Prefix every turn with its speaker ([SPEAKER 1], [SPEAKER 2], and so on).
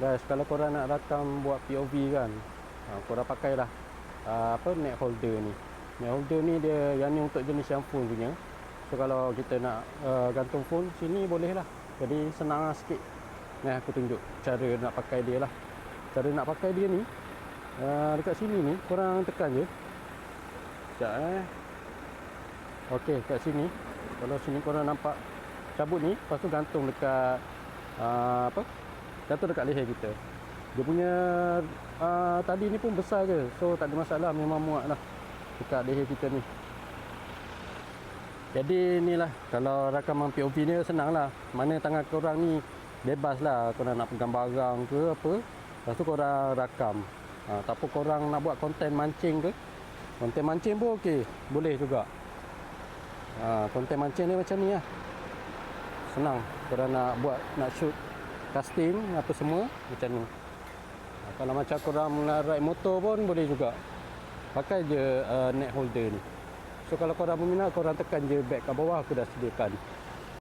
[SPEAKER 1] Guys, kalau korang nak rakam buat POV kan, korang pakailah neck holder ni. Neck holder ni dia yang ni untuk jenis yang phone punya. So kalau kita nak gantung phone sini boleh lah. Jadi senang lah sikit. Nah, aku tunjuk cara nak pakai dia lah. Cara nak pakai dia ni, dekat sini ni korang tekan je. Sekejap Okey, kat sini. Kalau sini korang nampak cabut ni, lepas tu gantung dekat gantung dekat leher kita. Dia punya tali ni pun besar je. So tak ada masalah, memang muat lah dekat leher kita ni. Jadi inilah, kalau rakaman POV ni senang lah. Mana tangan korang ni bebas lah. Korang nak pegang barang ke apa, lepas tu korang rakam. Ataupun korang nak buat konten mancing ke, konten mancing pun okey, boleh juga. Konten mancing ni macam ni lah. Senang. Korang nak buat, nak shoot casting apa semua macam ni. Kalau macam korang nak ride motor pun boleh juga. Pakai je neck holder ni. So kalau korang berminat, korang tekan je back kat bawah, aku dah sediakan.